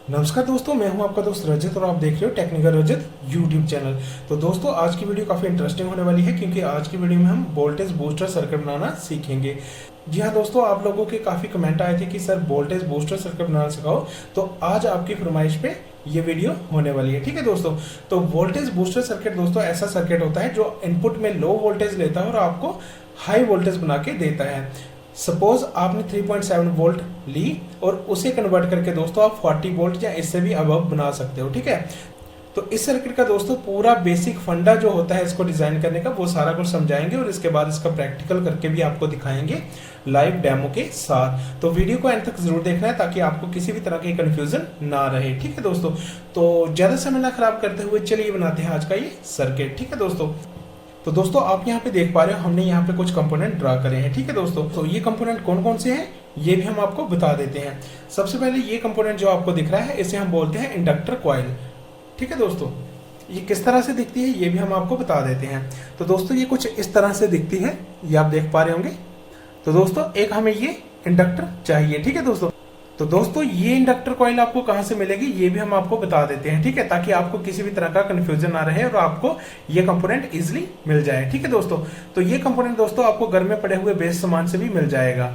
नमस्कार दोस्तों, मैं हूं आपका दोस्त रजत और आप देख रहे हो टेक्निकल रजत यूट्यूब चैनल। तो दोस्तों आज की वीडियो काफ़ी इंटरेस्टिंग होने वाली है क्योंकि आज की वीडियो में हम वोल्टेज बूस्टर सर्किट बनाना सीखेंगे। जी हाँ दोस्तों, आप लोगों के काफ़ी कमेंट आए थे कि सर वोल्टेज बूस्टर सर्किट बनाना सिखाओ, तो आज आपकी फरमाइश पे ये वीडियो होने वाली है। ठीक है दोस्तों, तो वोल्टेज बूस्टर सर्किट दोस्तों ऐसा सर्किट होता है जो इनपुट में लो वोल्टेज लेता है और आपको हाई वोल्टेज बना के देता है। सपोज आपने 3.7 वोल्ट ली और उसे कन्वर्ट करके दोस्तों आप 40 वोल्ट या इससे भी अबव बना सकते हो। ठीक है, तो इस सर्किट का दोस्तों पूरा बेसिक फंडा जो होता है इसको डिजाइन करने का, वो सारा कुछ समझाएंगे और इसके बाद इसका प्रैक्टिकल करके भी आपको दिखाएंगे लाइव डेमो के साथ। तो वीडियो को एंड तक जरूर देखना है ताकि आपको किसी भी तरह की कंफ्यूजन ना रहे। ठीक है दोस्तों, तो ज्यादा समय ना खराब करते हुए चलिए बनाते हैं आज का ये सर्किट। ठीक है दोस्तों, तो दोस्तों आप यहाँ पे देख पा रहे हो हमने यहाँ पे कुछ कंपोनेंट ड्रा करे हैं। ठीक है दोस्तों, तो ये कंपोनेंट कौन कौन से हैं ये भी हम आपको बता देते हैं। सबसे पहले ये कंपोनेंट जो आपको दिख रहा है इसे हम बोलते हैं इंडक्टर कॉइल। ठीक है दोस्तों, ये किस तरह से दिखती है ये भी हम आपको बता देते हैं। तो दोस्तों ये कुछ इस तरह से दिखती है, ये आप देख पा रहे होंगे। तो दोस्तों एक हमें ये इंडक्टर चाहिए। ठीक है दोस्तों, तो दोस्तों ये इंडक्टर कॉइल आपको कहां से मिलेगी ये भी हम आपको बता देते हैं। ठीक है, ताकि आपको किसी भी तरह का कंफ्यूजन ना रहे और आपको ये कंपोनेंट इजीली मिल जाए। ठीक है दोस्तों, तो ये कंपोनेंट दोस्तों आपको घर में पड़े हुए बेस्ट सामान से भी मिल जाएगा।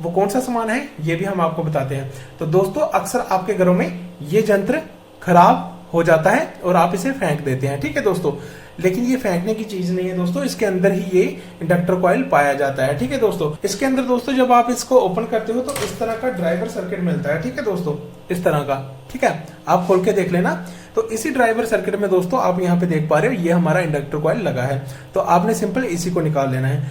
वो कौन सा सामान है ये भी हम आपको बताते हैं। तो दोस्तों अक्सर आपके घरों में ये यंत्र खराब हो जाता है और आप इसे फेंक देते हैं। ठीक है दोस्तों, लेकिन ये फेंकने की चीज नहीं है दोस्तों, इसके अंदर ही ये इंडक्टर कॉइल पाया जाता है। ठीक है दोस्तों, इसके अंदर दोस्तों जब आप इसको ओपन करते हो तो इस तरह का ड्राइवर सर्किट मिलता है। ठीक है दोस्तों, इस तरह का। ठीक है, आप खोल के देख लेना। तो इसी ड्राइवर सर्किट में दोस्तों आप यहाँ पे देख पा रहे हो ये हमारा इंडक्टर कॉइल लगा है। तो आपने सिंपल इसी को निकाल लेना है।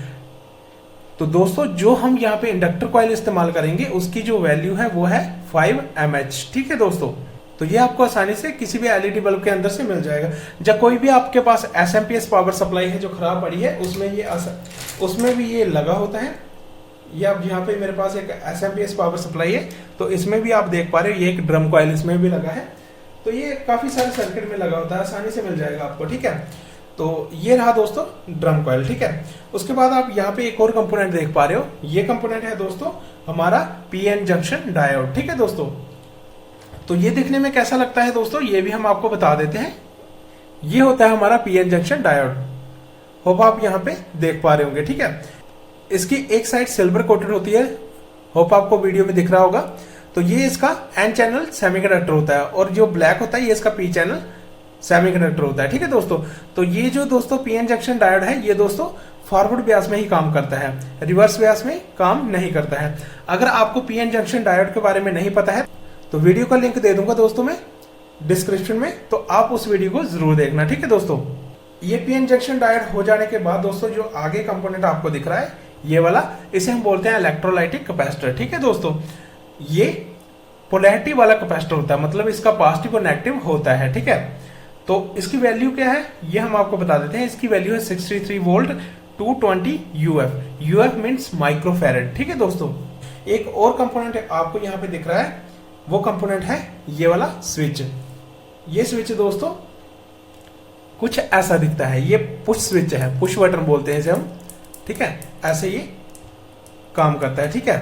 तो दोस्तों जो हम यहाँ पे इंडक्टर कॉइल इस्तेमाल करेंगे उसकी जो वैल्यू है वो है 5 mH। ठीक है दोस्तों, तो ये आपको आसानी से किसी भी एलईडी बल्ब के अंदर से मिल जाएगा। जब कोई भी आपके पास एसएमपीएस पावर सप्लाई है जो खराब पड़ी है उसमें भी ये लगा होता है। ये अब यहाँ पे मेरे पास एक एसएमपीएस पावर सप्लाई है, तो इसमें भी आप देख पा रहे हो ये एक ड्रम कॉइल इसमें भी लगा है। तो ये काफी सारे सर्किट में लगा होता है, आसानी से मिल जाएगा आपको। ठीक है, तो ये रहा दोस्तों ड्रम कॉइल। ठीक है, उसके बाद आप यहाँ पे एक और कंपोनेंट देख पा रहे हो, ये कंपोनेंट है दोस्तों हमारा पीएन जंक्शन डायोड। ठीक है दोस्तों, तो ये देखने में कैसा लगता है दोस्तों ये भी हम आपको बता देते हैं। ये होता है हमारा पीएन जंक्शन डायोड। होप आप यहाँ पे देख पा रहे होंगे। ठीक है, इसकी एक साइड सिल्वर कोटेड होती है, होप आपको वीडियो में दिख रहा होगा। तो ये इसका एन चैनल सेमीकंडक्टर होता है और जो ब्लैक होता है ये इसका पी चैनल सेमीकंडक्टर होता है। ठीक है दोस्तों, तो ये जो दोस्तों पीएन जंक्शन डायोड है ये दोस्तों फॉरवर्ड व्यास में ही काम करता है, रिवर्स व्यास में काम नहीं करता है। अगर आपको पीएन जंक्शन डायोड के बारे में नहीं पता है तो वीडियो का लिंक दे दूंगा दोस्तों मैं डिस्क्रिप्शन में, तो आप उस वीडियो को जरूर देखना। ठीक है दोस्तों, ये पीएन जंक्शन डायोड हो जाने के बाद दोस्तों जो आगे कंपोनेंट आपको दिख रहा है ये वाला, इसे हम बोलते हैं इलेक्ट्रोलाइटिक कैपेसिटर। ठीक है दोस्तों, ये पोलैरिटी वाला कैपेसिटर होता है, मतलब इसका पॉजिटिव और नेगेटिव होता है। ठीक है, तो इसकी वैल्यू क्या है ये हम आपको बता देते हैं। इसकी वैल्यू है 63 volt 220 UF. UF means microfarad. ठीक है दोस्तों, एक और कंपोनेंट आपको यहाँ पे दिख रहा है, वो कंपोनेंट है ये वाला स्विच। ये स्विच दोस्तों कुछ ऐसा दिखता है, ये पुश स्विच है, पुश बटन बोलते हैं इसे हम। ठीक है, ऐसे ये काम करता है। ठीक है,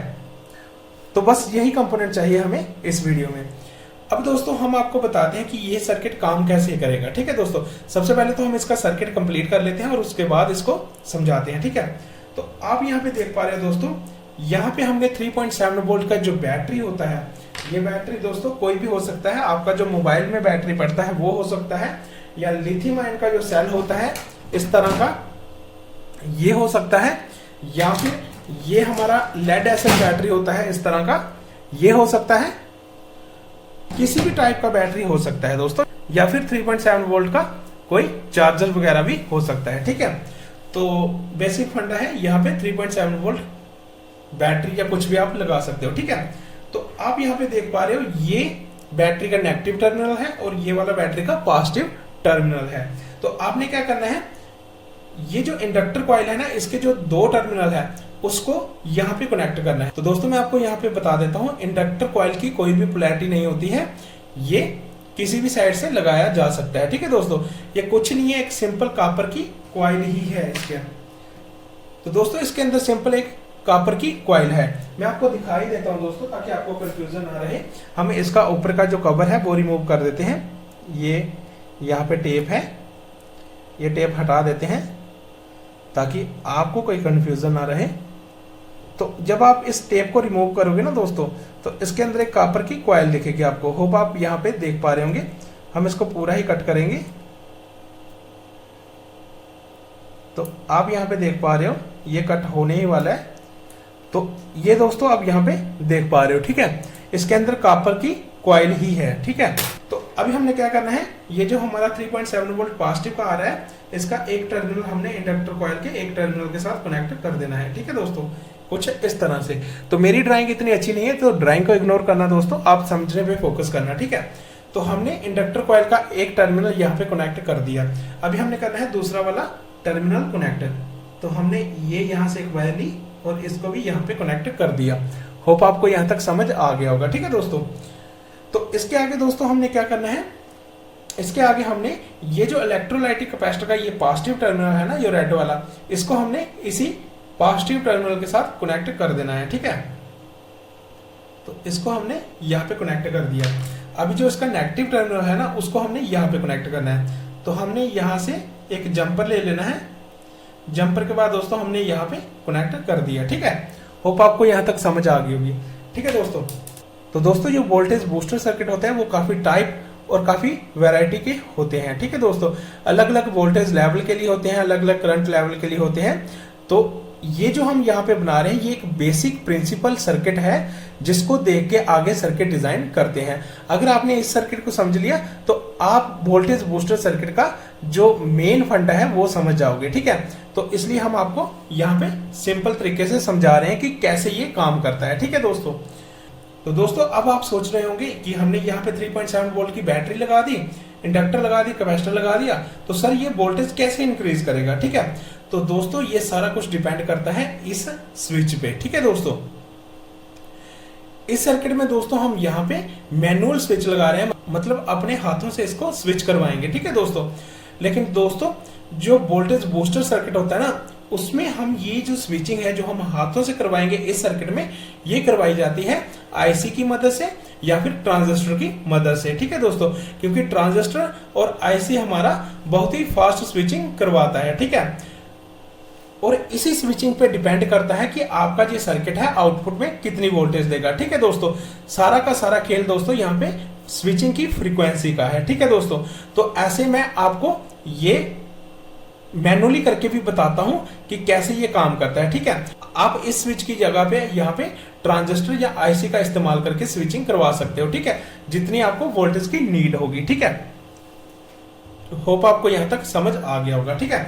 तो बस यही कंपोनेंट चाहिए हमें इस वीडियो में। अब दोस्तों हम आपको बताते हैं कि ये सर्किट काम कैसे करेगा। ठीक है दोस्तों, सबसे पहले तो हम इसका सर्किट कंप्लीट कर लेते हैं और उसके बाद इसको समझाते हैं। ठीक है, तो आप यहाँ पे देख पा रहे हो दोस्तों, यहाँ पे हमने 3.7 वोल्ट का जो बैटरी होता है, ये बैटरी दोस्तों कोई भी हो सकता है। आपका जो मोबाइल में बैटरी पड़ता है वो हो सकता है, या लिथियम आयन का जो सेल होता है इस तरह का ये हो सकता है, या फिर ये हमारा लेड एसिड बैटरी होता है इस तरह का ये हो सकता है। किसी भी टाइप का बैटरी हो सकता है दोस्तों, या फिर 3.7 वोल्ट का कोई चार्जर वगैरह भी हो सकता है। ठीक है, तो बेसिक फंडा है, यहाँ पे 3.7 वोल्ट बैटरी या कुछ भी आप लगा सकते हो। ठीक है, तो आप यहाँ पे देख पा रहे हो ये बैटरी का नेगेटिव टर्मिनल है और ये वाला बैटरी का पॉजिटिव टर्मिनल है। तो आपने क्या करना है, ये जो इंडक्टर कॉइल है ना इसके जो दो टर्मिनल है उसको यहाँ पे कनेक्ट करना है। तो दोस्तों मैं आपको यहाँ पे बता देता हूँ, इंडक्टर कॉइल की कोई भी पोलैरिटी नहीं होती है, ये किसी भी साइड से लगाया जा सकता है। ठीक है दोस्तों, ये कुछ नहीं है, एक सिंपल कॉपर की कॉइल ही है इसके। तो दोस्तों इसके अंदर सिंपल एक कॉपर की कॉइल है। मैं आपको दिखाई देता हूं दोस्तों ताकि आपको कंफ्यूजन ना रहे। हम इसका ऊपर का जो कवर है वो रिमूव कर देते हैं। ये यहाँ पे टेप है, ये टेप हटा देते हैं ताकि आपको कोई कंफ्यूजन ना रहे। तो जब आप इस टेप को रिमूव करोगे ना दोस्तों, तो इसके अंदर एक कॉपर की कॉइल दिखेगी आपको। होप आप यहाँ पे देख पा रहे होंगे। हम इसको पूरा ही कट करेंगे। तो आप यहाँ पे देख पा रहे हो ये कट होने ही वाला है। तो ये दोस्तों आप यहाँ पे देख पा रहे हो, ठीक है। इसके अंदर कॉपर की कॉइल ही है, ठीक है। तो अभी हमने क्या करना है, ये जो हमारा 3.7 वोल्ट पॉजिटिव का आ रहा है, इसका एक टर्मिनल हमने इंडक्टर कॉइल के एक टर्मिनल के साथ कनेक्ट कर देना है, ठीक है दोस्तों, कुछ इस तरह से। तो मेरी ड्राइंग इतनी अच्छी नहीं है, तो ड्राइंग को इग्नोर करना दोस्तों, आप समझने पे फोकस करना, ठीक है। तो हमने इंडक्टर कॉइल का एक टर्मिनल यहाँ पे कनेक्ट कर दिया। अभी हमने करना है दूसरा वाला टर्मिनल कनेक्टर। तो हमने ये यहाँ से एक वायर ली और इसको भी यहाँ पे कनेक्ट कर दिया। होप आपको यहाँ तक समझ आ गया होगा, ठीक है दोस्तों। तो इसके आगे दोस्तों हमने क्या करना है, इसके आगे हमने ये जो इलेक्ट्रोलाइटिक कैपेसिटर का ये पॉजिटिव टर्मिनल है ना, ये रेड वाला, इसको हमने इसी पॉजिटिव टर्मिनल के साथ कनेक्ट कर देना है, ठीक है। तो इसको हमने यहाँ पे कनेक्ट कर दिया। अभी जो इसका नेगेटिव टर्मिनल है ना, उसको हमने यहाँ पे कनेक्ट करना है। तो हमने यहाँ से एक जंपर ले लेना है। जंपर के बाद दोस्तों हमने यहाँ पे कनेक्ट कर दिया, ठीक है। होप आपको यहाँ तक समझ आ गई होगी, ठीक है दोस्तों। तो दोस्तों जो वोल्टेज बूस्टर सर्किट होते हैं वो काफी टाइप और काफी वैरायटी के होते हैं, ठीक है दोस्तों। अलग अलग वोल्टेज लेवल के लिए होते हैं, अलग अलग करंट लेवल के लिए होते हैं। तो ये जो हम यहाँ पे बना रहे हैं, ये एक बेसिक प्रिंसिपल सर्किट है जिसको देख के आगे सर्किट डिजाइन करते हैं। अगर आपने इस सर्किट को समझ लिया तो आप वोल्टेज बूस्टर सर्किट का जो मेन फंडा है वो समझ जाओगे, ठीक है। तो इसलिए हम आपको यहाँ पे सिंपल तरीके से समझा रहे हैं कि कैसे ये काम करता है, ठीक है दोस्तों। तो दोस्तों अब आप सोच रहे होंगे कि हमने यहाँ पे 3.7 वोल्ट की बैटरी लगा दी, इंडक्टर लगा दी, कैपेसिटर लगा दिया, तो सर ये वोल्टेज कैसे इंक्रीज करेगा, ठीक है। तो दोस्तों ये सारा कुछ डिपेंड करता है इस स्विच पे, ठीक है दोस्तों। इस सर्किट में दोस्तों हम यहाँ पे मैनुअल स्विच लगा रहे हैं, मतलब अपने हाथों से इसको स्विच करवाएंगे, ठीक है दोस्तों। लेकिन दोस्तों जो वोल्टेज बूस्टर सर्किट होता है ना, उसमें हम ये जो स्विचिंग है जो हम हाथों से करवाएंगे इस सर्किट में, ये करवाई जाती है आईसी की मदद से या फिर ट्रांजिस्टर की मदद से, ठीक है दोस्तों। क्योंकि ट्रांजिस्टर और आईसी हमारा बहुत ही फास्ट स्विचिंग करवाता है, ठीक है। और इसी स्विचिंग पे डिपेंड करता है कि आपका जो सर्किट है आउटपुट में कितनी वोल्टेज देगा, ठीक है दोस्तों। सारा का सारा खेल दोस्तों यहाँ पे स्विचिंग की फ्रीक्वेंसी का है, ठीक है दोस्तों। तो ऐसे मैं आपको ये मैनुअली करके भी बताता हूं कि कैसे ये काम करता है, ठीक है। आप इस स्विच की जगह पे यहाँ पे ट्रांजिस्टर या आईसी का इस्तेमाल करके स्विचिंग करवा सकते हो, ठीक है, जितनी आपको वोल्टेज की नीड होगी, ठीक है। होप आपको यहां तक समझ आ गया होगा, ठीक है।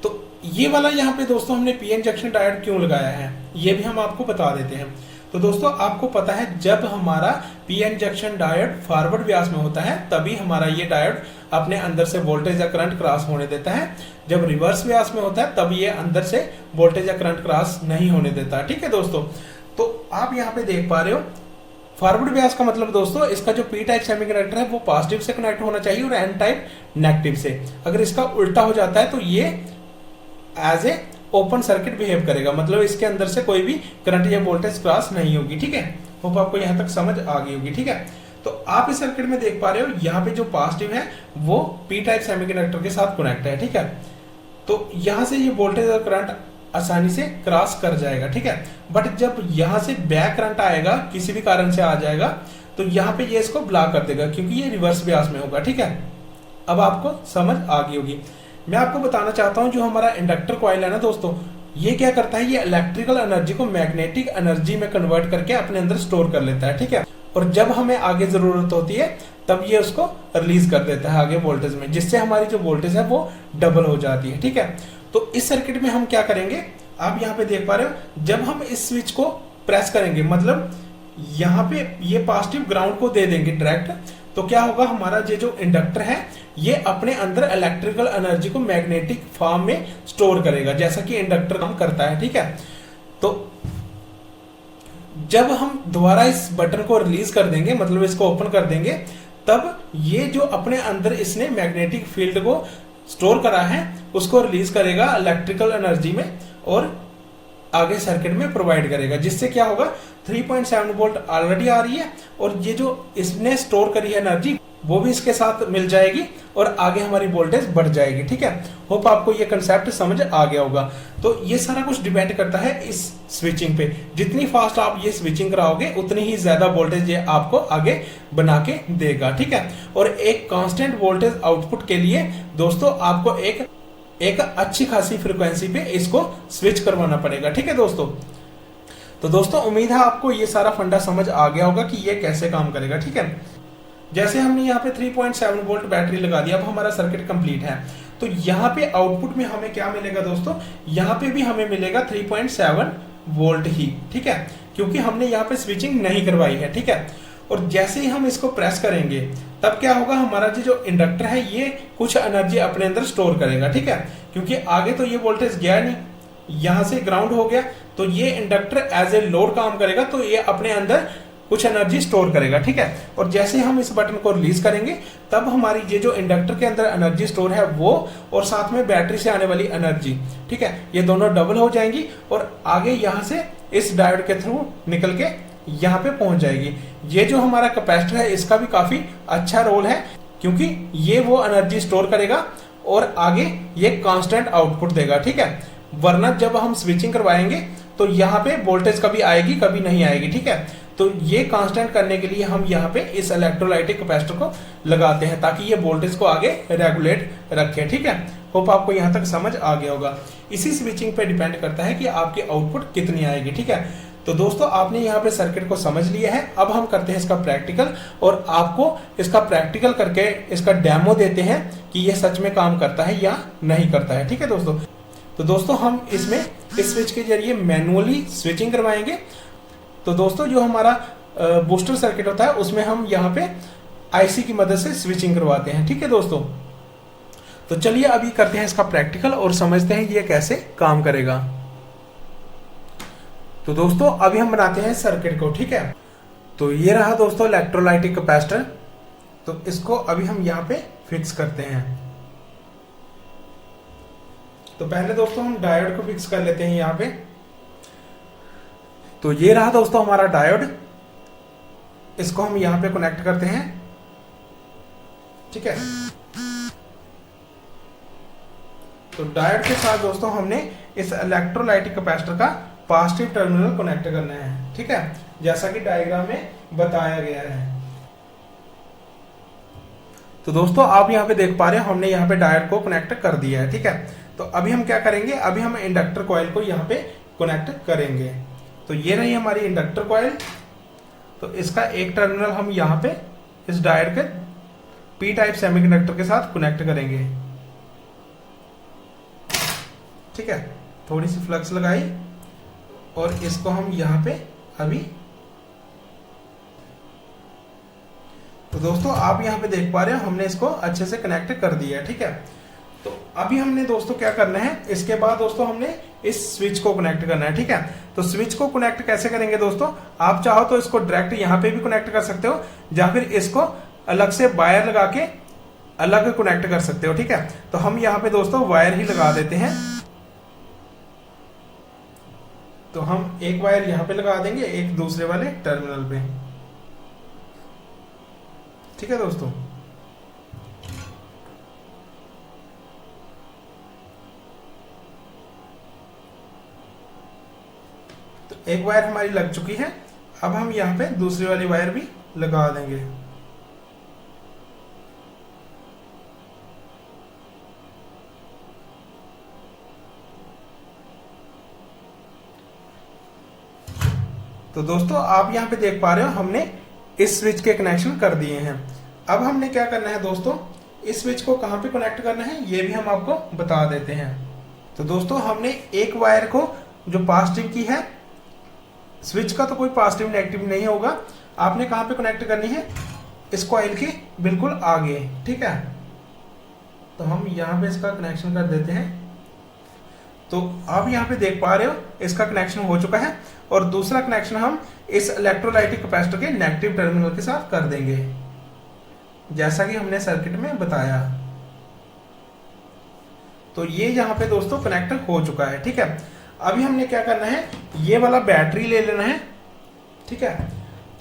तो ये वाला यहाँ पे दोस्तों हमने पीएन जंक्शन डायोड क्यों लगाया है, ये भी हम आपको बता देते हैं। तो दोस्तों आपको पता है जब हमारा पीएन जंक्शन डायोड फॉरवर्ड व्यास में होता है तभी हमारा ये डायोड अपने अंदर से वोल्टेज या करंट क्रॉस होने देता है। जब रिवर्स व्यास में होता है तब ये अंदर से वोल्टेज या करंट क्रॉस नहीं होने देता, ठीक है दोस्तों। तो आप यहाँ पे देख पा रहे हो फॉरवर्ड व्यास का मतलब दोस्तों इसका जो पी टाइप सेमीकंडक्टर है वो पॉजिटिव से कनेक्ट होना चाहिए और एन टाइप नेगेटिव से। अगर इसका उल्टा हो जाता है तो ये as a open circuit behave करेगा, मतलब इसके अंदर से कोई भी करंट या वोल्टेज क्रॉस नहीं होगी, ठीक है। होप आपको यहाँ तक समझ आ गई होगी, ठीक है। तो आप इस सर्किट में देख पा रहे हो यहाँ पे जो पॉजिटिव है वो पी टाइप सेमीकंडक्टर के साथ कनेक्ट है, ठीक है। तो यहाँ से ये वोल्टेज और करंट आसानी से क्रॉस कर जाएगा, ठीक है। बट जब यहाँ से बैक करंट आएगा, किसी भी कारण से आ जाएगा, तो यहाँ पे ये इसको ब्लॉक कर देगा क्योंकि ये रिवर्स व्यास में होगा, ठीक है। अब आपको समझ आ गई होगी। मैं आपको बताना चाहता हूं जो हमारा इंडक्टर कॉइल है ना दोस्तों, ये क्या करता है, ये इलेक्ट्रिकल एनर्जी को मैग्नेटिक एनर्जी में कन्वर्ट करके अपने अंदर स्टोर कर लेता है, ठीक है। और जब हमें आगे जरूरत होती है तब ये उसको रिलीज कर देता है आगे वोल्टेज में, जिससे हमारी जो वोल्टेज है वो डबल हो जाती है, ठीक है। तो इस सर्किट में हम क्या करेंगे, आप यहाँ पे देख पा रहे हो, जब हम इस स्विच को प्रेस करेंगे, मतलब यहाँ पे ये पॉजिटिव ग्राउंड को दे देंगे डायरेक्ट, तो क्या होगा, हमारा ये जो इंडक्टर है ये अपने अंदर इलेक्ट्रिकल एनर्जी को मैग्नेटिक फॉर्म में स्टोर करेगा, जैसा कि इंडक्टर काम करता है, ठीक है। तो जब हम दोबारा इस बटन को रिलीज कर देंगे, मतलब इसको ओपन कर देंगे, तब ये जो अपने अंदर इसने मैग्नेटिक फील्ड को स्टोर करा है उसको रिलीज करेगा इलेक्ट्रिकल एनर्जी में, और आगे सर्किट में प्रोवाइड करेगा, जिससे क्या होगा 3.7 वोल्ट ऑलरेडी आ रही है और ये जो इसने स्टोर करी है एनर्जी वो भी इसके साथ मिल जाएगी और आगे हमारी वोल्टेज बढ़ जाएगी। ठीक है, होप आपको ये कंसेप्ट समझ आ गया होगा। तो ये सारा कुछ डिपेंड करता है इस स्विचिंग पे, जितनी फास्ट आप ये स्विचिंग कराओगे उतनी ही ज्यादा वोल्टेज ये आपको आगे बना के देगा। ठीक है, और एक कांस्टेंट वोल्टेज आउटपुट के लिए दोस्तों आपको एक अच्छी खासी फ्रीक्वेंसी पे इसको स्विच करवाना पड़ेगा। ठीक है दोस्तों, तो दोस्तों उम्मीद है आपको ये सारा फंडा समझ आ गया होगा कि ये कैसे काम करेगा। ठीक है, जैसे हमने यहाँ पे 3.7 वोल्ट बैटरी लगा दिया, अब हमारा सर्किट कंप्लीट है। तो यहाँ पे आउटपुट में हमें क्या मिलेगा दोस्तों, यहाँ पे भी हमें मिलेगा 3.7 वोल्ट ही। ठीक है, क्योंकि हमने यहाँ पे स्विचिंग नहीं करवाई है। ठीक है, और जैसे ही हम इसको प्रेस करेंगे तब क्या होगा, हमारा जो इंडक्टर है ये कुछ एनर्जी अपने अंदर स्टोर करेगा। ठीक है, क्योंकि आगे तो ये वोल्टेज गया नहीं, यहां से ग्राउंड हो गया, तो ये इंडक्टर एज ए लोड काम करेगा, तो ये अपने अंदर कुछ एनर्जी स्टोर करेगा। ठीक है, और जैसे हम इस बटन को रिलीज करेंगे तब हमारी ये जो इंडक्टर के अंदर एनर्जी स्टोर है वो और साथ में बैटरी से आने वाली एनर्जी, ठीक है, ये दोनों डबल हो जाएंगी और आगे यहाँ से इस डायोड के थ्रू निकल के यहाँ पे पहुंच जाएगी। ये जो हमारा कैपेसिटर है इसका भी काफी अच्छा रोल है, क्योंकि ये वो एनर्जी स्टोर करेगा और आगे ये कांस्टेंट आउटपुट देगा। ठीक है, वरना जब हम स्विचिंग करवाएंगे तो यहाँ पे वोल्टेज कभी आएगी कभी नहीं आएगी। ठीक है, तो ये कांस्टेंट करने के लिए हम यहाँ पे इस इलेक्ट्रोलाइटिक कैपेसिटर को लगाते हैं ताकि ये वोल्टेज को आगे रेगुलेट रखे। ठीक है, होप आपको यहाँ तक समझ आ गया होगा। इसी स्विचिंग पे डिपेंड करता है कि आपकी आउटपुट कितनी आएगी। ठीक है, तो दोस्तों आपने यहाँ पे सर्किट को समझ लिया है। अब हम करते हैं इसका प्रैक्टिकल और आपको इसका प्रैक्टिकल करके इसका डेमो देते हैं कि ये सच में काम करता है या नहीं करता है। ठीक है दोस्तों, तो दोस्तों हम इसमें इस स्विच के जरिए मैनुअली स्विचिंग करवाएंगे। तो दोस्तों जो हमारा बूस्टर सर्किट होता है उसमें हम यहाँ पे आईसी की मदद से स्विचिंग करवाते हैं। ठीक है दोस्तों, तो चलिए अभी करते हैं इसका प्रैक्टिकल और समझते हैं ये कैसे काम करेगा। तो दोस्तों अभी हम बनाते हैं सर्किट को। ठीक है, तो ये रहा दोस्तों इलेक्ट्रोलाइटिक कैपेसिटर। तो इसको अभी हम यहाँ पे फिक्स करते हैं। तो पहले दोस्तों हम डायोड को फिक्स कर लेते हैं यहाँ पे। तो ये रहा दोस्तों हमारा डायोड, इसको हम यहाँ पे कनेक्ट करते हैं। ठीक है, तो डायोड के साथ दोस्तों हमने इस इलेक्ट्रोलाइटिक कैपेसिटर का पॉजिटिव टर्मिनल कनेक्ट करना है। ठीक है, जैसा कि डायग्राम में बताया गया है। तो दोस्तों आप यहाँ पे देख पा रहे हैं हमने यहाँ पे डायोड को कनेक्ट कर दिया है। ठीक है, तो अभी हम क्या करेंगे, अभी हम इंडक्टर कॉइल को यहाँ पे कनेक्ट करेंगे। तो ये रही हमारी इंडक्टर कॉइल। तो इसका एक टर्मिनल हम यहाँ पे इस डायोड के पी टाइप सेमीकंडक्टर के साथ कनेक्ट करेंगे। ठीक है, थोड़ी सी फ्लक्स लगाई और इसको हम यहाँ पे अभी, तो दोस्तों आप यहाँ पे देख पा रहे हो हमने इसको अच्छे से कनेक्ट कर दिया है। ठीक है, तो अभी हमने दोस्तों क्या करना है, इसके बाद दोस्तों हमने इस स्विच को कनेक्ट करना है। ठीक है, तो स्विच को कनेक्ट कैसे करेंगे दोस्तों, आप चाहो तो इसको डायरेक्ट यहाँ पे भी कनेक्ट कर सकते हो या फिर इसको अलग से वायर लगा के अलग कनेक्ट कर सकते हो। ठीक है, तो हम यहाँ पे दोस्तों वायर ही लगा देते हैं। तो हम एक वायर यहाँ पे लगा देंगे, एक दूसरे वाले टर्मिनल पे। ठीक है दोस्तों, तो एक वायर हमारी लग चुकी है। अब हम यहाँ पे दूसरी वाली वायर भी लगा देंगे। तो दोस्तों आप यहाँ पे देख पा रहे हो हमने इस स्विच के कनेक्शन कर दिए हैं। अब हमने क्या करना है दोस्तों, इस स्विच को कहाँ पे कनेक्ट करना है ये भी हम आपको बता देते हैं। तो दोस्तों हमने एक वायर को जो पॉजिटिव की है, स्विच का तो कोई पॉजिटिव नेगेटिव नहीं होगा, आपने कहाँ पे कनेक्ट करनी है, इस कॉइल के बिल्कुल आगे। ठीक है, तो हम यहाँ पे इसका कनेक्शन कर देते हैं। तो आप यहाँ पे देख पा रहे हो इसका कनेक्शन हो चुका है और दूसरा कनेक्शन हम इस इलेक्ट्रोलाइटिक कैपेसिटर के नेगेटिव टर्मिनल के साथ कर देंगे, जैसा कि हमने सर्किट में बताया। तो ये यहाँ पे दोस्तों कनेक्ट हो चुका है। ठीक है, अभी हमने क्या करना है, ये वाला बैटरी ले लेना है, ठीक है।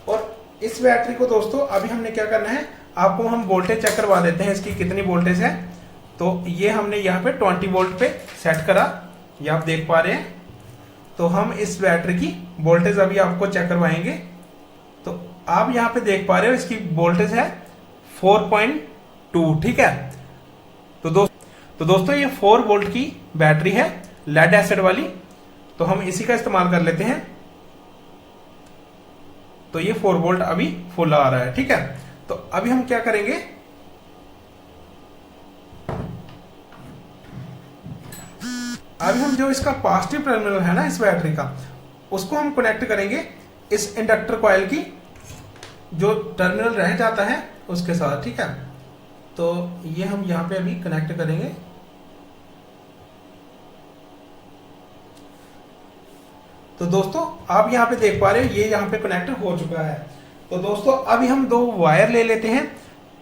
और इस बैटरी को दोस्तों अभी हमने क्या करना है, आपको हम वोल्टेज चेक करवा देते हैं इसकी कितनी वोल्टेज है। तो ये हमने यहाँ पे 20 वोल्ट पे सेट करा, ये आप देख पा रहे हैं। तो हम इस बैटरी की वोल्टेज अभी आपको चेक करवाएंगे। तो आप यहाँ पे देख पा रहे हो इसकी वोल्टेज है 4.2, ठीक है। तो दोस्तों ये 4 वोल्ट की बैटरी है, लेड एसिड वाली। तो हम इसी का इस्तेमाल कर लेते हैं। तो ये 4 वोल्ट अभी फुल आ रहा है, ठीक है। तो अभी हम क्या करेंगे, अभी हम जो इसका पॉजिटिव टर्मिनल है ना इस बैटरी का, उसको हम कनेक्ट करेंगे इस इंडक्टर कॉइल की जो टर्मिनल रह जाता है उसके साथ, ठीक है। तो ये हम यहां पे अभी कनेक्ट करेंगे। तो दोस्तों आप यहां पे देख पा रहे हो ये यहां पे कनेक्ट हो चुका है। तो दोस्तों अभी हम 2 वायर ले लेते हैं,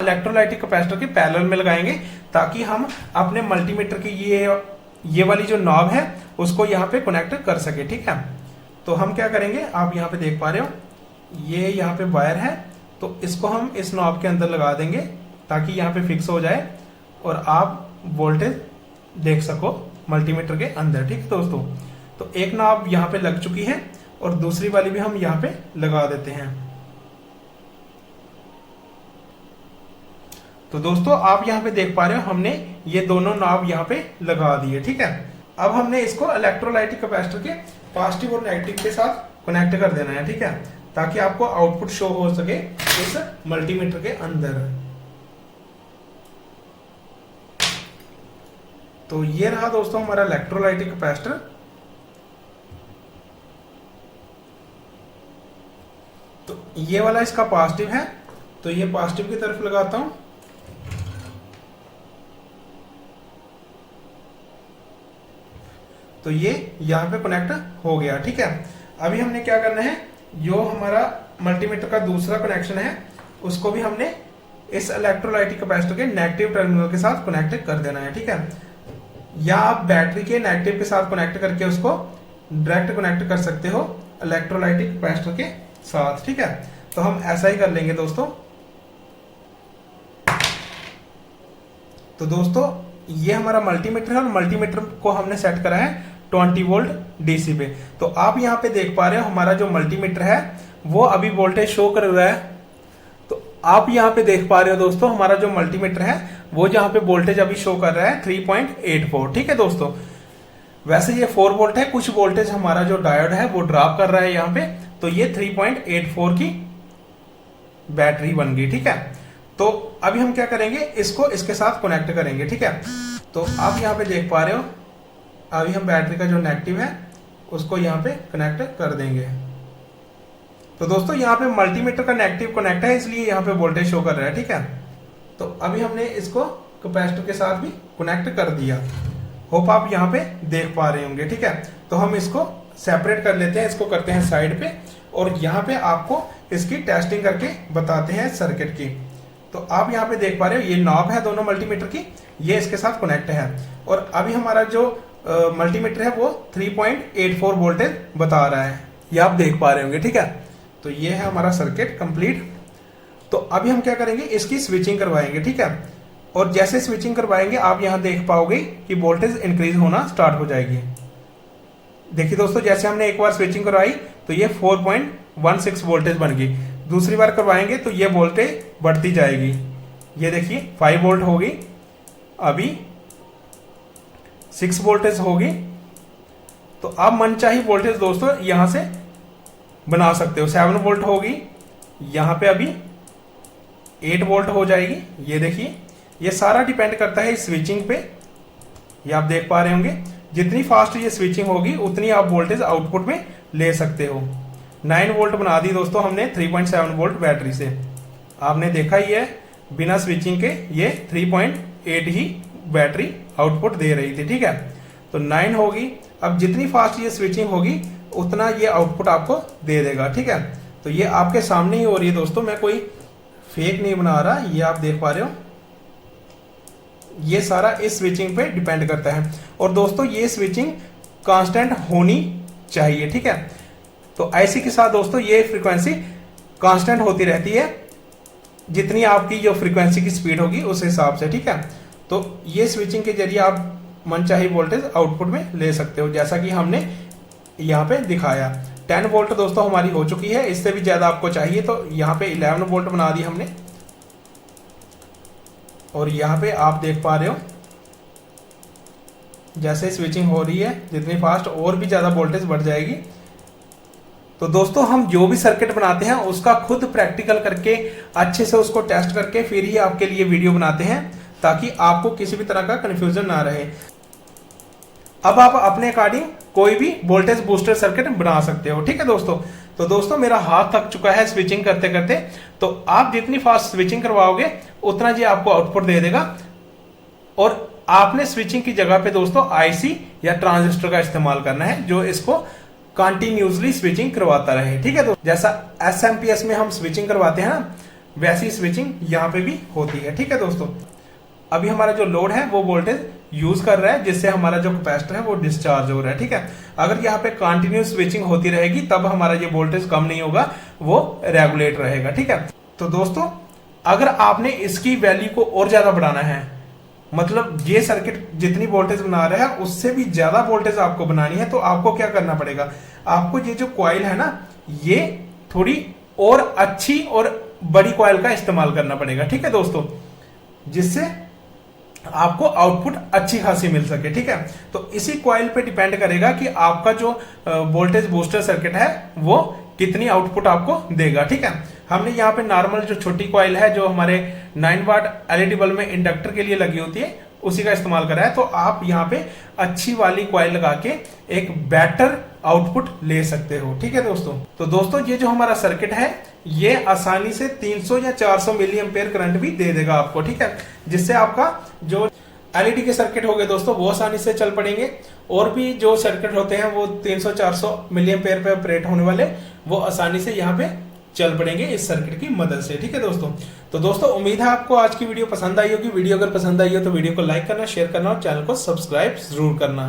इलेक्ट्रोलाइटिक कैपेसिटर के पैरेलल में लगाएंगे, ताकि हम अपने मल्टीमीटर की ये वाली जो नॉब है उसको यहाँ पे कनेक्ट कर सके, ठीक है। तो हम क्या करेंगे, आप यहाँ पे देख पा रहे हो ये यहाँ पे वायर है, तो इसको हम इस नॉब के अंदर लगा देंगे ताकि यहाँ पे फिक्स हो जाए और आप वोल्टेज देख सको मल्टीमीटर के अंदर, ठीक है दोस्तों। तो एक नॉब यहाँ पे लग चुकी है और दूसरी वाली भी हम यहाँ पे लगा देते हैं। तो दोस्तों आप यहाँ पे देख पा रहे हो हमने ये दोनों नॉब यहाँ पे लगा दिए, ठीक है। अब हमने इसको इलेक्ट्रोलाइटिक कैपेसिटर के पॉजिटिव और नेगेटिव के साथ कनेक्ट कर देना है, ठीक है, ताकि आपको आउटपुट शो हो सके इस मल्टीमीटर के अंदर। तो ये रहा दोस्तों हमारा इलेक्ट्रोलाइटिक कैपेसिटर। तो ये वाला इसका पॉजिटिव है, तो ये पॉजिटिव की तरफ लगाता हूं। तो ये यहाँ पे कनेक्ट हो गया, ठीक है। अभी हमने क्या करना है, जो हमारा मल्टीमीटर का दूसरा कनेक्शन है उसको भी हमने इस इलेक्ट्रोलाइटिक कैपेसिटर के नेगेटिव टर्मिनल के साथ कनेक्ट कर देना है, ठीक है। या आप बैटरी के नेगेटिव के साथ कनेक्ट करके उसको डायरेक्ट कनेक्ट कर सकते हो इलेक्ट्रोलाइटिक कैपेसिटर के साथ, ठीक है। तो हम ऐसा ही कर लेंगे दोस्तों। तो दोस्तों ये हमारा मल्टीमीटर है और मल्टीमीटर को हमने सेट करा है 20 वोल्ट डीसी पे। तो आप यहाँ पे देख पा रहे हो हमारा जो मल्टीमीटर है वो अभी वोल्टेज शो कर रहा है। तो आप यहाँ पे देख पा रहे हो दोस्तों हमारा जो मल्टीमीटर है वो जहाँ पे वोल्टेज अभी शो कर रहा है 3.84, ठीक है दोस्तों। वैसे ये 4 वोल्ट है, कुछ वोल्टेज हमारा जो डायोड है वो ड्रॉप कर रहा है यहाँ पे, तो ये 3.84 की बैटरी बन गई, ठीक है। तो अभी हम क्या करेंगे, इसको इसके साथ कनेक्ट करेंगे, ठीक है। तो आप यहाँ पे देख पा रहे हो अभी हम बैटरी का जो नेगेटिव है उसको यहाँ पे कनेक्ट कर देंगे। तो दोस्तों यहाँ पे मल्टीमीटर का नेगेटिव कनेक्ट है, इसलिए यहाँ पे वोल्टेज शो कर रहा है, ठीक है। तो अभी हमने इसको कैपेसिटर के साथ भी कनेक्ट कर दिया। होप आप यहाँ पे देख पा रहे होंगे, ठीक है। तो हम इसको सेपरेट कर लेते हैं, इसको करते हैं साइड पे और यहाँ पे आपको इसकी टेस्टिंग करके बताते हैं सर्किट की। तो आप यहाँ पे देख पा रहे हो ये नॉब है दोनों मल्टीमीटर की, ये इसके साथ कनेक्ट है और अभी हमारा जो मल्टीमीटर है वो 3.84 वोल्टेज बता रहा है, ये आप देख पा रहे होंगे, ठीक है। तो ये है हमारा सर्किट कंप्लीट। तो अभी हम क्या करेंगे, इसकी स्विचिंग करवाएंगे, ठीक है। और जैसे स्विचिंग करवाएंगे आप यहाँ देख पाओगे कि वोल्टेज इंक्रीज होना स्टार्ट हो जाएगी। देखिए दोस्तों जैसे हमने एक बार स्विचिंग करवाई तो ये 4.16 वोल्टेज बन गई, दूसरी बार करवाएंगे तो ये वोल्टेज बढ़ती जाएगी। ये देखिए 5 वोल्ट होगी, अभी 6 वोल्टेज होगी। तो आप मनचाही वोल्टेज दोस्तों यहां से बना सकते हो। 7 वोल्ट होगी, यहां पे अभी 8 वोल्ट हो जाएगी। ये देखिए ये सारा डिपेंड करता है इस स्विचिंग पे, ये आप देख पा रहे होंगे। जितनी फास्ट ये स्विचिंग होगी उतनी आप वोल्टेज आउटपुट में ले सकते हो। 9 वोल्ट बना दी दोस्तों हमने 3.7 वोल्ट बैटरी से, आपने देखा ही है बिना स्विचिंग के ये 3.8 ही बैटरी आउटपुट दे रही थी, ठीक है। तो 9 होगी, अब जितनी फास्ट ये स्विचिंग होगी उतना ये आउटपुट आपको दे देगा, ठीक है। तो ये आपके सामने ही हो रही है दोस्तों, मैं कोई फेक नहीं बना रहा, ये आप देख पा रहे हो। ये सारा इस स्विचिंग पे डिपेंड करता है। और दोस्तों ये स्विचिंग कांस्टेंट होनी चाहिए, ठीक है। तो ऐसी के साथ दोस्तों ये फ्रीक्वेंसी कांस्टेंट होती रहती है जितनी आपकी जो फ्रीक्वेंसी की स्पीड होगी उस हिसाब से, ठीक है। तो ये स्विचिंग के जरिए आप मनचाही वोल्टेज आउटपुट में ले सकते हो, जैसा कि हमने यहाँ पे दिखाया। 10 वोल्ट दोस्तों हमारी हो चुकी है, इससे भी ज़्यादा आपको चाहिए तो यहाँ पे 11 वोल्ट बना दी हमने। और यहाँ पे आप देख पा रहे हो जैसे स्विचिंग हो रही है जितनी फास्ट और भी ज़्यादा वोल्टेज बढ़ जाएगी। तो दोस्तों हम जो भी सर्किट बनाते हैं उसका खुद प्रैक्टिकल करके अच्छे से उसको टेस्ट करके फिर ही आपके लिए वीडियो बनाते हैं, ताकि आपको किसी भी तरह का कन्फ्यूजन ना रहे। अब आप अपने अकॉर्डिंग कोई भी वोल्टेज बूस्टर सर्किट बना सकते हो, ठीक है दोस्तों। तो दोस्तों मेरा हाथ थक चुका है स्विचिंग करते करते, तो आप जितनी फास्ट स्विचिंग करवाओगे उतना जी आपको आउटपुट दे देगा। और आपने स्विचिंग की जगह पे दोस्तों आईसी या ट्रांजिस्टर का इस्तेमाल करना है जो इसको कंटिन्यूसली स्विचिंग करवाता रहे, ठीक है। तो जैसा एसएमपीएस में हम स्विचिंग करवाते हैं ना, वैसी स्विचिंग यहाँ पे भी होती है, ठीक है दोस्तों। अभी हमारा जो लोड है वो वोल्टेज यूज कर रहा है, जिससे हमारा जो कैपेसिटर है वो डिस्चार्ज हो रहा है, ठीक है। अगर यहाँ पे कंटिन्यूस स्विचिंग होती रहेगी तब हमारा ये वोल्टेज कम नहीं होगा, वो रेगुलेट रहेगा, ठीक है। तो दोस्तों अगर आपने इसकी वैल्यू को और ज्यादा बढ़ाना है, मतलब ये सर्किट जितनी वोल्टेज बना रहा है उससे भी ज्यादा वोल्टेज आपको बनानी है, तो आपको क्या करना पड़ेगा, आपको ये जो कॉइल है ना ये थोड़ी और अच्छी और बड़ी कॉइल का इस्तेमाल करना पड़ेगा, ठीक है दोस्तों, जिससे आपको आउटपुट अच्छी खासी मिल सके, ठीक है। तो इसी कॉइल पे डिपेंड करेगा कि आपका जो वोल्टेज बूस्टर सर्किट है वो कितनी आउटपुट आपको देगा, ठीक है। हमने यहाँ पे नॉर्मल जो छोटी कॉइल है जो हमारे 9 वाट एलईडी बल्ब में इंडक्टर के लिए लगी होती है उसी का इस्तेमाल करा है। तो आप यहाँ पे अच्छी वाली कॉइल लगा के एक बेटर आउटपुट ले सकते हो, ठीक है दोस्तों। तो दोस्तों ये जो हमारा सर्किट है ये आसानी से 300 या 400 मिली एम्पेयर करंट भी दे देगा आपको, ठीक है, जिससे आपका जो एलईडी के सर्किट हो गए दोस्तों वो आसानी से चल पड़ेंगे, और भी जो सर्किट होते हैं वो 300-400 मिली एम्पेयर पे ऑपरेट होने वाले वो आसानी से यहाँ पे चल पड़ेंगे इस सर्किट की मदद से, ठीक है दोस्तों। तो दोस्तों उम्मीद है आपको आज की वीडियो पसंद आई होगी। वीडियो अगर पसंद आई हो तो वीडियो को लाइक करना, शेयर करना और चैनल को सब्सक्राइब जरूर करना।